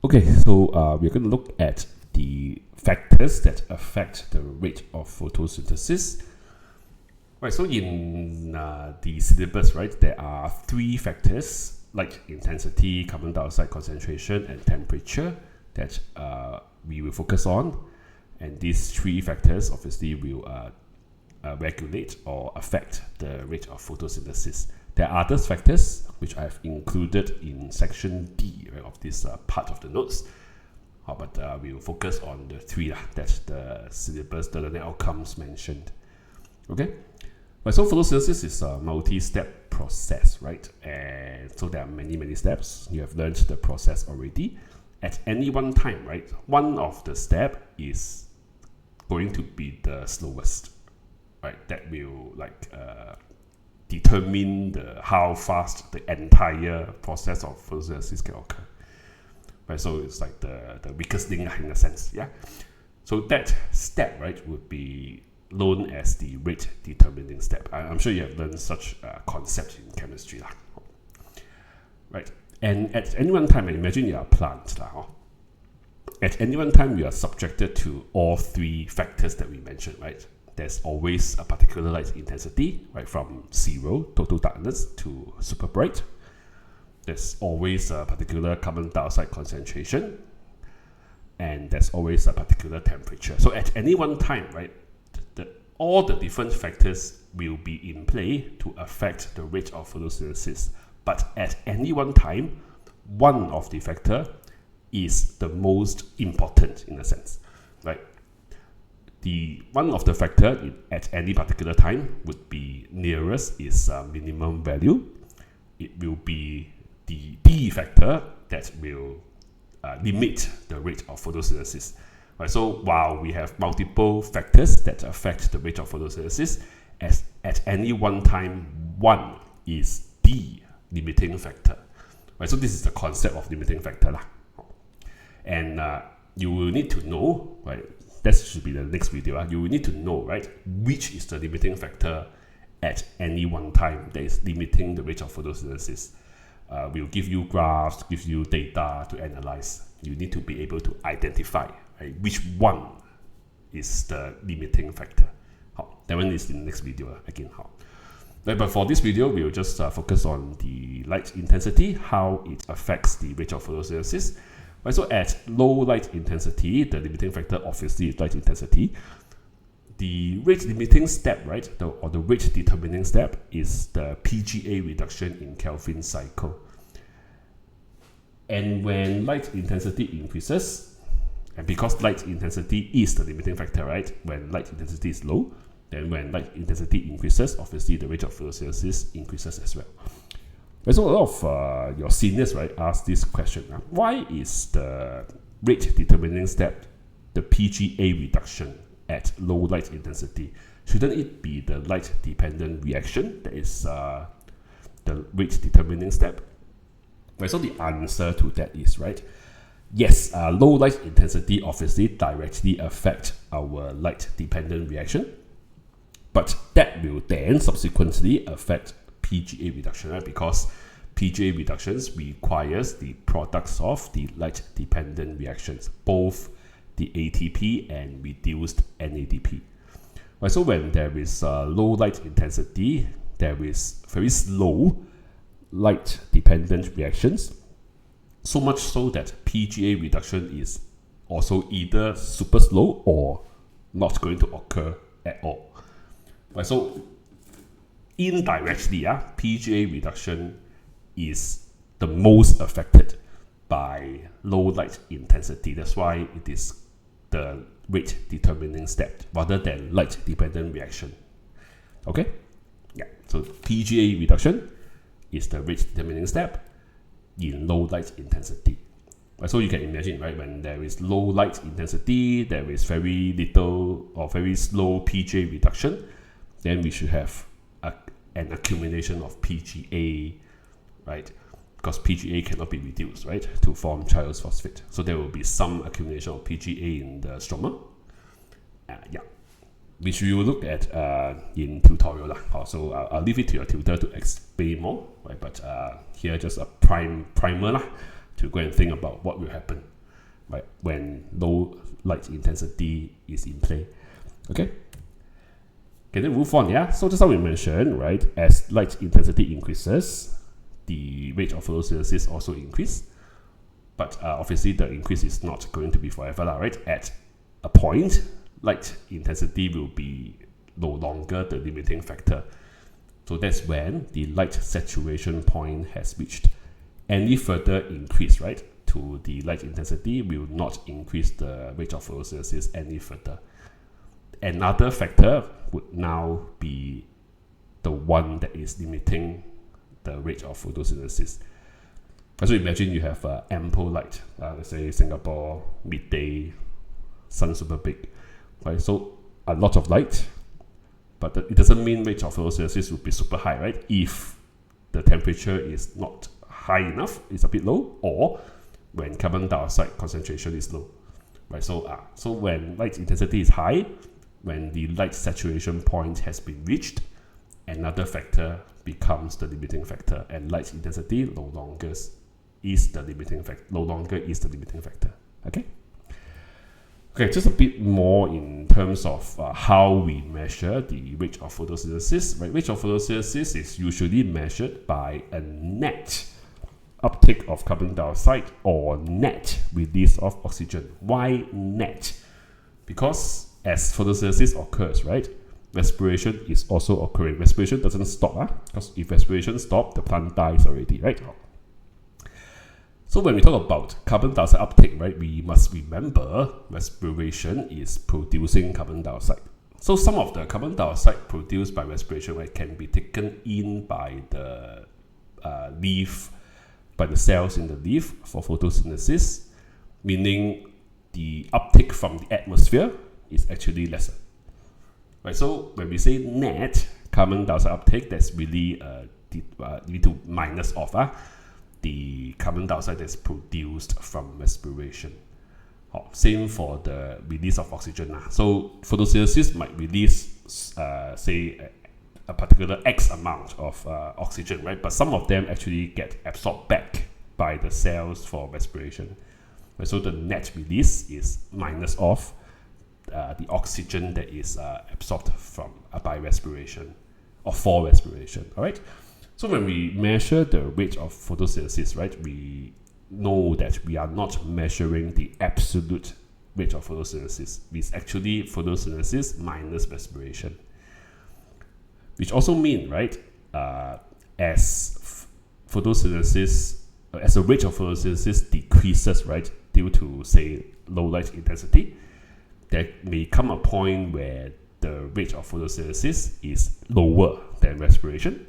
Okay, so we're going to look at the factors that affect the rate of photosynthesis. Right, so in the syllabus, right, there are three factors: light intensity, carbon dioxide concentration, and temperature that we will focus on. And these three factors obviously will regulate or affect the rate of photosynthesis. There are other factors which I've included in section D, right, of this part of the notes, but we will focus on the three that the syllabus, the learning outcomes mentioned. Okay, right, so photosynthesis is a multi-step process, right? And so there are many steps. You have learned the process already. At any one time, right, one of the steps is going to be the slowest, right? That will determine how fast the entire process of photosynthesis can occur. Right, so it's like the weakest link in a sense, yeah. So that step, right, would be known as the rate determining step. I'm sure you have learned such concepts in chemistry, right? And at any one time, imagine you are a plant, at any one time you are subjected to all three factors that we mentioned, right? There's always a particular light intensity, right, from 0, total darkness, to super bright. There's always a particular carbon dioxide concentration, and there's always a particular temperature. So at any one time, right, all the different factors will be in play to affect the rate of photosynthesis. But at any one time, one of the factor is the most important in a sense, right? The one of the factor at any particular time would be nearest is minimum value. It will be the D factor that will limit the rate of photosynthesis. Right, so while we have multiple factors that affect the rate of photosynthesis, at any one time, one is the limiting factor. Right, so this is the concept of limiting factor. And you will need to know, right, that should be the next video. You will need to know, right, which is the limiting factor at any one time that is limiting the rate of photosynthesis. We'll give you graphs, give you data to analyze. You need to be able to identify, right, which one is the limiting factor. That one is in the next video again. Right, but for this video, we'll just focus on the light intensity, how it affects the rate of photosynthesis. Right, so at low light intensity, the limiting factor obviously is light intensity. The rate limiting step, right, or the rate determining step is the PGA reduction in Kelvin cycle. And when light intensity increases, and because light intensity is the limiting factor, right, when light intensity is low, then when light intensity increases, obviously the rate of photosynthesis increases as well. So a lot of your seniors, right, ask this question: why is the rate determining step the PGA reduction at low light intensity? Shouldn't it be the light dependent reaction that is the rate determining step? Right, so the answer to that is, right, yes, low light intensity obviously directly affect our light dependent reaction, but that will then subsequently affect PGA reduction, right? Because PGA reductions requires the products of the light dependent reactions, both the ATP and reduced NADP. Right, so when there is low light intensity, there is very slow light dependent reactions, so much so that PGA reduction is also either super slow or not going to occur at all. Right, so indirectly, PGA reduction is the most affected by low light intensity. That's why it is the rate determining step rather than light dependent reaction. Okay? Yeah. So PGA reduction is the rate determining step in low light intensity. Right, so you can imagine, right, when there is low light intensity, there is very little or very slow PGA reduction, then we should have an accumulation of PGA, right? Because PGA cannot be reduced, right, to form triose phosphate. So there will be some accumulation of PGA in the stroma. Yeah, which we will look at in tutorial. So I'll leave it to your tutor to explain more, right? But here just a primer to go and think about what will happen. right, when low light intensity is in play. Okay, then move on. Yeah, so just how we mentioned, right, as light intensity increases, the rate of photosynthesis also increase. But obviously the increase is not going to be forever, right? At a point, light intensity will be no longer the limiting factor. So that's when the light saturation point has reached. Any further increase, right, to the light intensity will not increase the rate of photosynthesis any further. Another factor would now be the one that is limiting the rate of photosynthesis. So imagine you have ample light, let's say Singapore, midday, sun super big, right? So a lot of light, but it doesn't mean rate of photosynthesis will be super high, right? If the temperature is not high enough, it's a bit low, or when carbon dioxide concentration is low, right? So when light intensity is high, when the light saturation point has been reached, another factor becomes the limiting factor, and light intensity no longer is the limiting factor. Okay, just a bit more in terms of how we measure the rate of photosynthesis. Right, rate of photosynthesis is usually measured by a net uptake of carbon dioxide or net release of oxygen. Why net? Because as photosynthesis occurs, right, respiration is also occurring. Respiration doesn't stop, because if respiration stops, the plant dies already, right? So when we talk about carbon dioxide uptake, right, we must remember respiration is producing carbon dioxide. So some of the carbon dioxide produced by respiration, right, can be taken in by the leaf, by the cells in the leaf for photosynthesis, meaning the uptake from the atmosphere is actually lesser. Right, so when we say net carbon dioxide uptake, that's really you need to minus off the carbon dioxide that's produced from respiration. Same for the release of oxygen. So photosynthesis might release, say, a particular X amount of oxygen, right? But some of them actually get absorbed back by the cells for respiration. Right? So the net release is minus off the oxygen that is absorbed from by respiration or for respiration. All right. So when we measure the rate of photosynthesis, right, we know that we are not measuring the absolute rate of photosynthesis. It's actually photosynthesis minus respiration, which also means, right, as photosynthesis, as the rate of photosynthesis decreases, right, due to, say, low light intensity, there may come a point where the rate of photosynthesis is lower than respiration.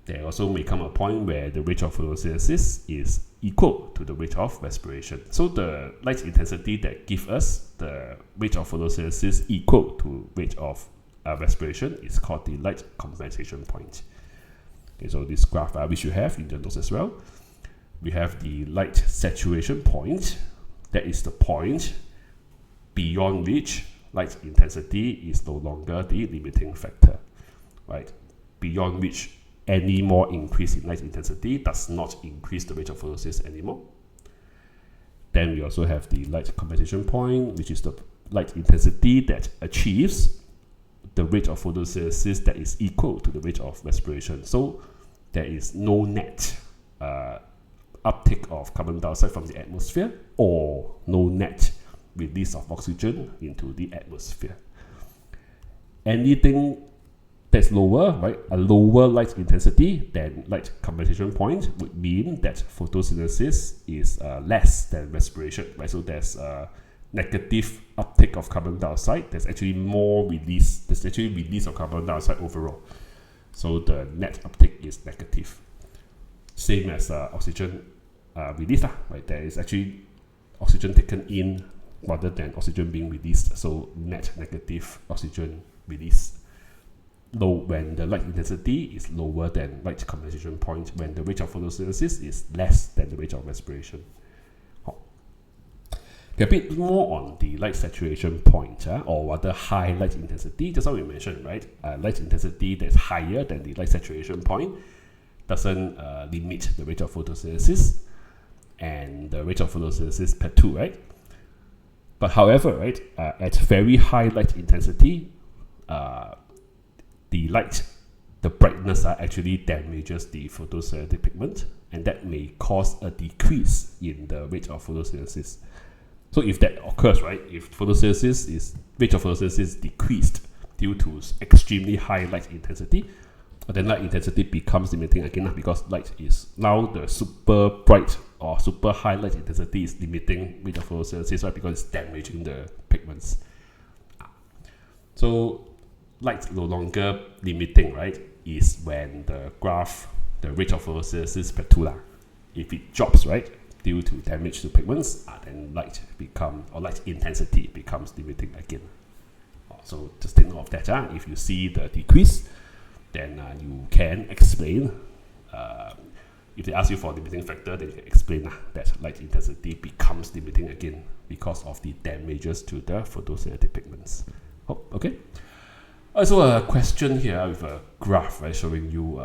There also may come a point where the rate of photosynthesis is equal to the rate of respiration. So the light intensity that gives us the rate of photosynthesis equal to rate of respiration is called the light compensation point. Okay, so this graph which you have in the notes as well, we have the light saturation point. That is the point beyond which light intensity is no longer the limiting factor, right? Beyond which any more increase in light intensity does not increase the rate of photosynthesis anymore. Then we also have the light compensation point, which is the light intensity that achieves the rate of photosynthesis that is equal to the rate of respiration. So there is no net uptake of carbon dioxide from the atmosphere, or no net release of oxygen into the atmosphere. Anything that's lower, right, a lower light intensity than light compensation point would mean that photosynthesis is less than respiration, right? So there's a negative uptake of carbon dioxide. There's actually more release. There's actually release of carbon dioxide overall. So the net uptake is negative. Same as oxygen release, right? There is actually oxygen taken in rather than oxygen being released. So net negative oxygen release. Low when the light intensity is lower than light compensation point, when the rate of photosynthesis is less than the rate of respiration. Okay, a bit more on the light saturation point, or rather high light intensity. Just how we mentioned, right? Light intensity that's higher than the light saturation point doesn't limit the rate of photosynthesis. and the rate of photosynthesis per 2, right? But however, right, at very high light intensity, the brightness actually damages the photosynthetic pigment, and that may cause a decrease in the rate of photosynthesis. So if that occurs, right, if rate of photosynthesis is decreased due to extremely high light intensity, then light intensity becomes limiting again, because light is now the super bright or super high light intensity is limiting rate of photosynthesis, right, because it's damaging the pigments. So light no longer limiting, right, is when the rate of photosynthesis per 2 if it drops, right, due to damage to pigments, then light intensity becomes limiting again. So just take note of that. If you see the decrease, then you can explain. If they ask you for limiting factor, then you can explain that light intensity becomes limiting again because of the damages to the photosynthetic pigments. Okay. Also a question here with a graph, right, showing you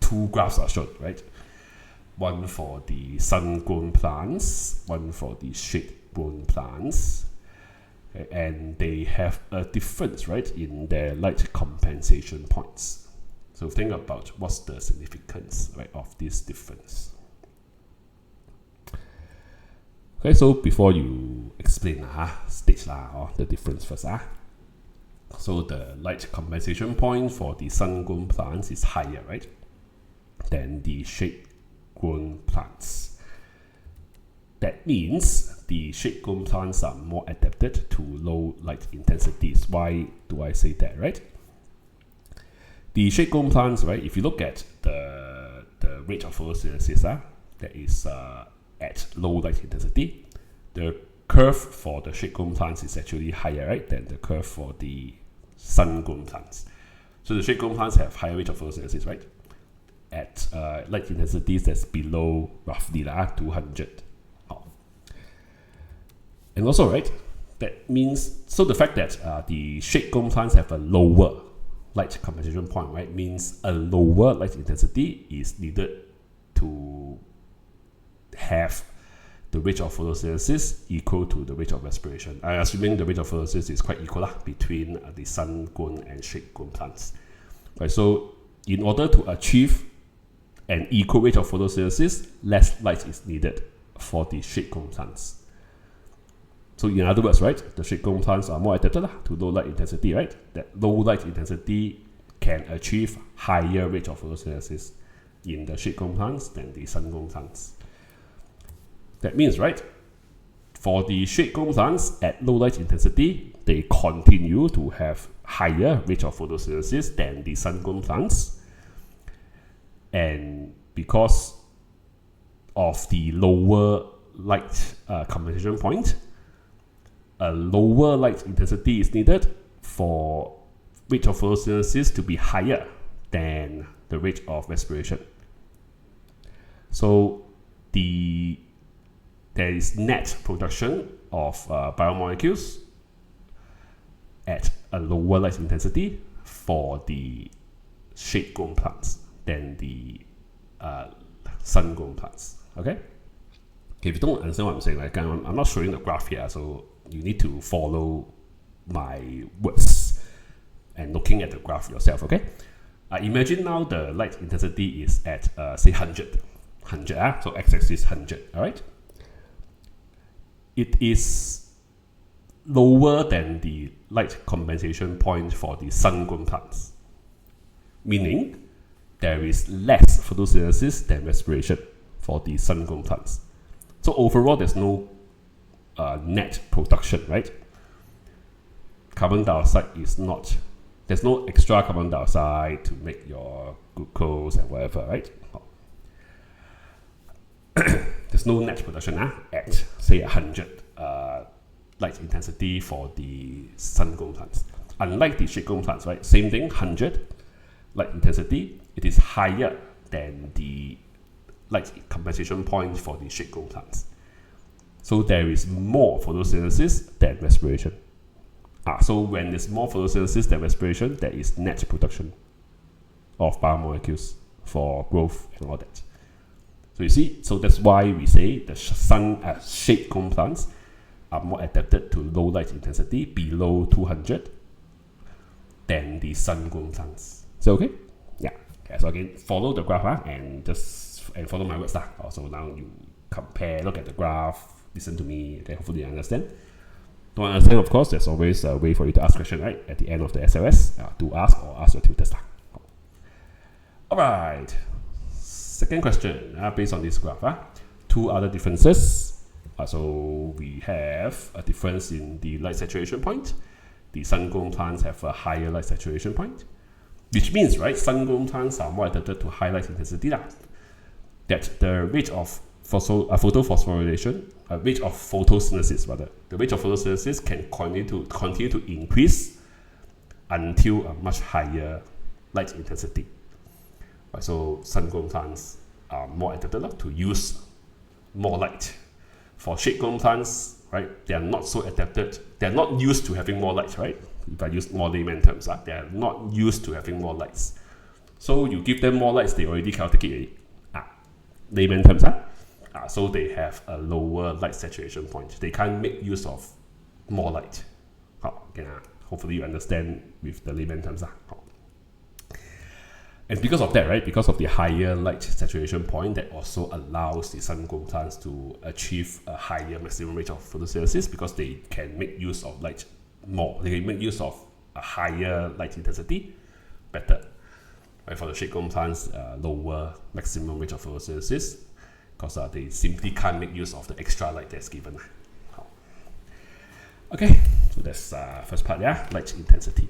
two graphs are shown, right? One for the sun-grown plants, one for the shade-grown plants. Okay, and they have a difference, right, in their light compensation points. So think about what's the significance, right, of this difference. Okay, so before you explain, state the difference first. So the light compensation point for the sun-grown plants is higher, right, than the shade-grown plants. That means the shade-grown plants are more adapted to low light intensities. Why do I say that, right? The shade-grown plants, right, if you look at the rate of photosynthesis that is at low light intensity, the curve for the shade-grown plants is actually higher, right, than the curve for the sun-grown plants. So the shade-grown plants have higher rate of photosynthesis, right, at light intensities that's below roughly 200. And also, right, that means, so the fact that the shade-grown plants have a lower light compensation point, right, means a lower light intensity is needed to have the rate of photosynthesis equal to the rate of respiration. I'm assuming the rate of photosynthesis is quite equal between the sun-grown and shade-grown plants. Right, so in order to achieve an equal rate of photosynthesis, less light is needed for the shade-grown plants. So in other words, right, the shade-grown plants are more adapted to low light intensity, right? That low light intensity can achieve higher rate of photosynthesis in the shade-grown plants than the sun-grown plants. That means, right, for the shade-grown plants at low light intensity, they continue to have higher rate of photosynthesis than the sun-grown plants. And because of the lower light compensation point, a lower light intensity is needed for rate of photosynthesis to be higher than the rate of respiration. So there is net production of biomolecules at a lower light intensity for the shade-grown plants than the sun-grown plants. Okay, if you don't understand what I'm saying, like I'm not showing the graph here, so you need to follow my words and looking at the graph yourself. Okay, imagine now the light intensity is at say 100, so x-axis 100. All right, it is lower than the light compensation point for the sun-grown plants, meaning there is less photosynthesis than respiration for the sun-grown plants. So overall, there's no net production, right? Carbon dioxide is not, there's no extra carbon dioxide to make your glucose and whatever, right? There's no net production at say 100 light intensity for the sun-grown plants. Unlike the shade-grown plants, right? Same thing, 100 light intensity, it is higher than the light compensation point for the shade-grown plants. So there is more photosynthesis than respiration. So when there's more photosynthesis than respiration, there is net production of biomolecules for growth and all that. So you see, so that's why we say the shade grown plants are more adapted to low light intensity below 200 than the sun grown plants. So okay? Yeah. Okay, so again, follow the graph and follow my words. Also now you compare, look at the graph, listen to me, okay, hopefully you understand. Don't understand, of course, there's always a way for you to ask question, right? At the end of the SLS, to ask or ask your tutors. Alright. Second question, based on this graph, two other differences. So we have a difference in the light saturation point. The sun-grown plants have a higher light saturation point, which means, right, sun-grown plants are more adapted to high light intensity. That the rate of photosynthesis, the rate of photosynthesis can continue to increase until a much higher light intensity. Right, so sun-grown plants are more adapted to use more light. For shade-grown plants, right, they are not so adapted. They are not used to having more light, right? If I use more layman terms, they are not used to having more lights. So you give them more lights, they already cannot take it already. Layman terms, so they have a lower light saturation point. They can't make use of more light. Hopefully you understand with the layman terms. And because of that, right, because of the higher light saturation point, that also allows the sun-grown plants to achieve a higher maximum rate of photosynthesis, because they can make use of light more. They can make use of a higher light intensity better. Right, for the shade-grown plants, lower maximum rate of photosynthesis, because they simply can't make use of the extra light that's given. Okay, so that's first part, light intensity.